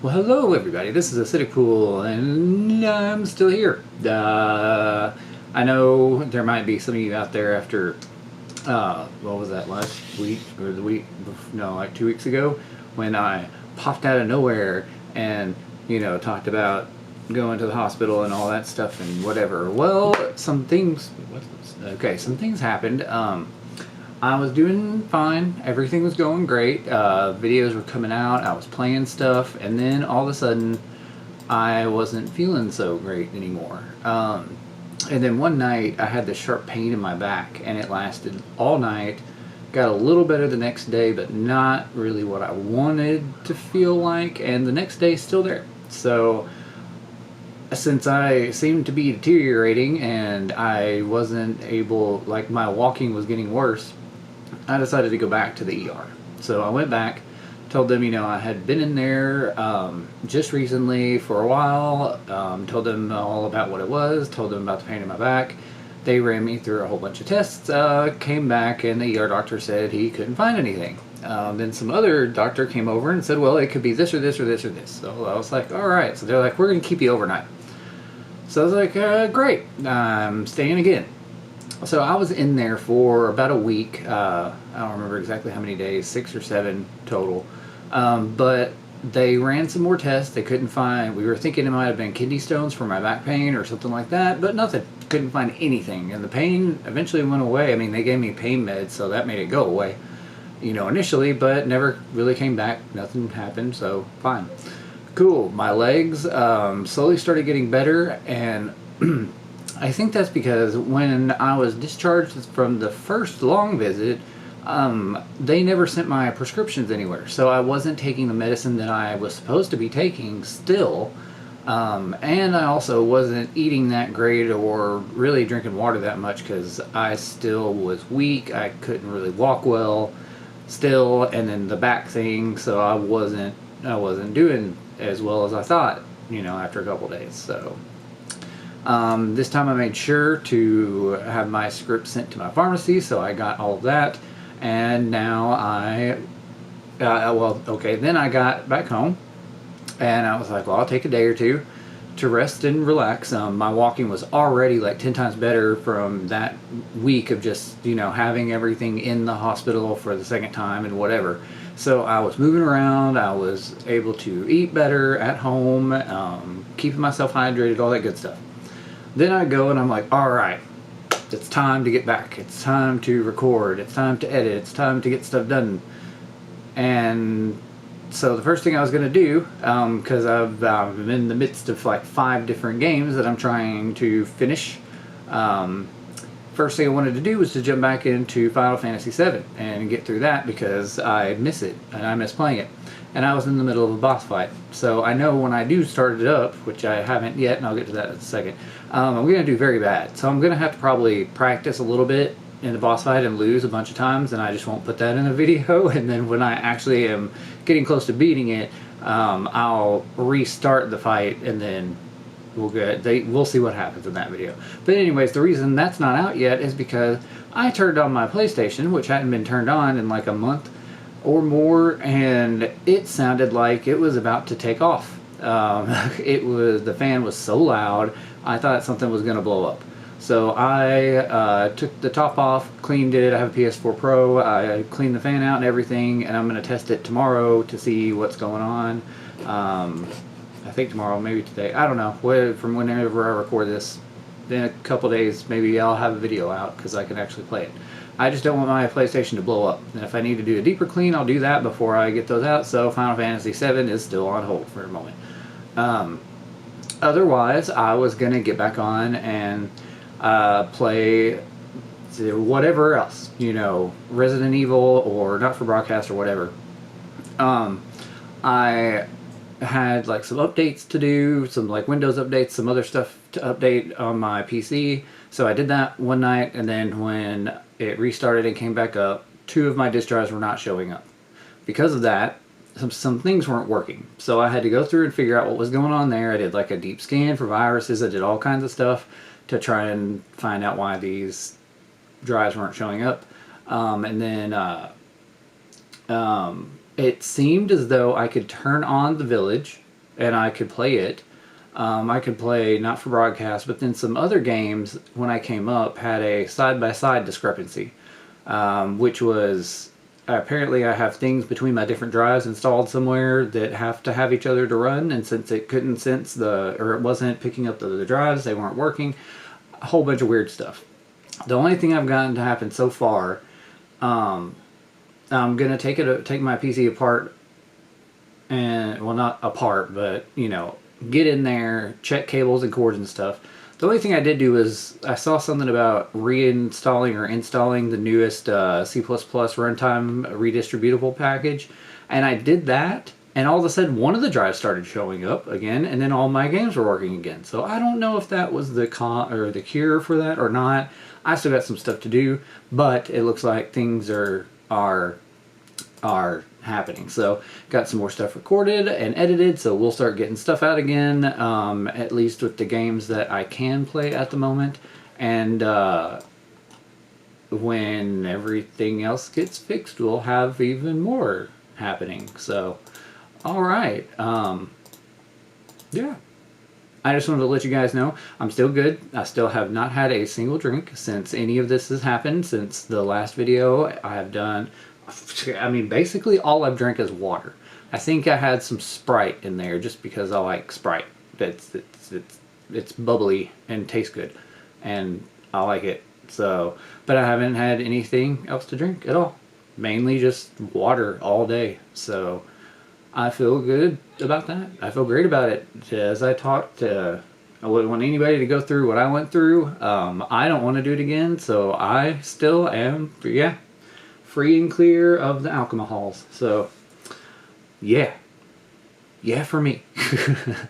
Well, hello everybody. This is AcidicPool, and I'm still here. I know there might be some of you out there after, what was that, last week or the week? No, like 2 weeks ago, when I popped out of nowhere and talked about going to the hospital and all that stuff and whatever. Well, some things. Okay, some things happened. I was doing fine. Everything was going great. Videos were coming out. I was playing stuff. And then all of a sudden, I wasn't feeling so great anymore. And then one night, I had this sharp pain in my back, and it lasted all night. Got a little better the next day, but not really what I wanted to feel like. And the next day, still there. So, since I seemed to be deteriorating and I wasn't able, like my walking was getting worse, I decided to go back to the ER. So I went back, told them, I had been in there just recently for a while, told them all about what it was, told them about the pain in my back. They ran me through a whole bunch of tests, came back, and the ER doctor said he couldn't find anything. Then some other doctor came over and said, well, it could be this or this or this or this. So I was like, all right. So they're like, we're going to keep you overnight. So I was like, great, I'm staying again. So I was in there for about a week. I don't remember exactly how many days, 6 or 7 total. But they ran some more tests. They couldn't find, we were thinking it might have been kidney stones for my back pain or something like that, but nothing. Couldn't find anything. And the pain eventually went away. I mean, they gave me pain meds, so that made it go away, initially, but never really came back. Nothing happened, so fine. Cool. My legs slowly started getting better, and I think that's because when I was discharged from the first long visit, they never sent my prescriptions anywhere. So I wasn't taking the medicine that I was supposed to be taking still. And I also wasn't eating that great or really drinking water that much because I still was weak. I couldn't really walk well still. And then the back thing, so I wasn't doing as well as I thought, after a couple days. So this time I made sure to have my script sent to my pharmacy, so I got all of that. And now then I got back home, and I was like, well, I'll take a day or two to rest and relax. My walking was already like 10 times better from that week of just, having everything in the hospital for the second time and whatever. So I was moving around, I was able to eat better at home, keeping myself hydrated, all that good stuff. Then I go and I'm like, all right, it's time to get back. It's time to record. It's time to edit. It's time to get stuff done. And so the first thing I was going to do, because I'm in the midst of like 5 different games that I'm trying to finish, first thing I wanted to do was to jump back into Final Fantasy VII and get through that because I miss it and I miss playing it. And I was in the middle of a boss fight. So I know when I do start it up, which I haven't yet, and I'll get to that in a second, I'm going to do very bad. So I'm going to have to probably practice a little bit in the boss fight and lose a bunch of times, and I just won't put that in a video. And then when I actually am getting close to beating it, I'll restart the fight, and then we'll see what happens in that video. But anyways, the reason that's not out yet is because I turned on my PlayStation, which hadn't been turned on in like a month or more, and it sounded like it was about to take off. The fan was so loud, I thought something was going to blow up. So I took the top off, cleaned it. I have a PS4 Pro. I cleaned the fan out and everything, and I'm going to test it tomorrow to see what's going on. I think tomorrow, maybe today. I don't know. From whenever I record this, in a couple days, maybe I'll have a video out because I can actually play it. I just don't want my PlayStation to blow up. And if I need to do a deeper clean, I'll do that before I get those out. So Final Fantasy VII is still on hold for a moment. Otherwise, I was going to get back on and play whatever else, Resident Evil or Not for Broadcast or whatever. I had like some updates to do, some like Windows updates, some other stuff to update on my PC. So I did that one night, and then when it restarted and came back up, 2 of my disk drives were not showing up. Because of that, some things weren't working. So I had to go through and figure out what was going on there. I did like a deep scan for viruses. I did all kinds of stuff to try and find out why these drives weren't showing up. And then it seemed as though I could turn on the village and I could play it. I could play, not for broadcast, but then some other games when I came up had a side-by-side discrepancy, which was apparently I have things between my different drives installed somewhere that have to have each other to run, and since it couldn't sense or it wasn't picking up the drives, they weren't working. A whole bunch of weird stuff. The only thing I've gotten to happen so far, I'm gonna take my PC apart, and well, not apart, but get in there, check cables and cords and stuff. The only thing I did do was I saw something about reinstalling or installing the newest C++ runtime redistributable package, and I did that, and all of a sudden one of the drives started showing up again, and then all my games were working again. So I don't know if that was the cure for that or not. I still got some stuff to do, but it looks like things are happening. So got some more stuff recorded and edited, so we'll start getting stuff out again, at least with the games that I can play at the moment, and when everything else gets fixed, we'll have even more happening. So alright, yeah, I just wanted to let you guys know I'm still good. I still have not had a single drink since any of this has happened. Since the last video I have done, I mean, basically all I've drank is water. I think I had some Sprite in there just because I like Sprite. It's bubbly and tastes good, and I like it. So, but I haven't had anything else to drink at all. Mainly just water all day. So I feel good about that. I feel great about it. As I talked, I wouldn't want anybody to go through what I went through. I don't want to do it again, so I still am, yeah, free and clear of the alcohols. So yeah for me.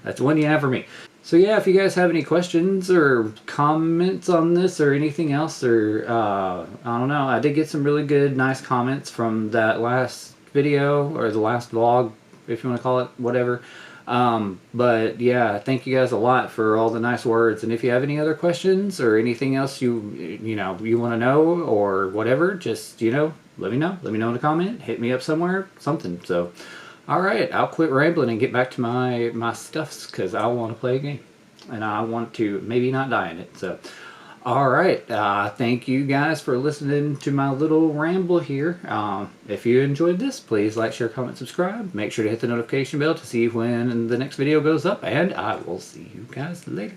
That's one yeah for me. So yeah, if you guys have any questions or comments on this or anything else, or I don't know, I did get some really good nice comments from that last video, or the last vlog, if you want to call it, whatever. But yeah, thank you guys a lot for all the nice words, and if you have any other questions or anything else you want to know or whatever, just let me know in a comment, hit me up somewhere, something. So alright, I'll quit rambling and get back to my stuffs, because I want to play a game and I want to maybe not die in it. So alright, thank you guys for listening to my little ramble here. If you enjoyed this, please like, share, comment, subscribe. Make sure to hit the notification bell to see when the next video goes up, and I will see you guys later.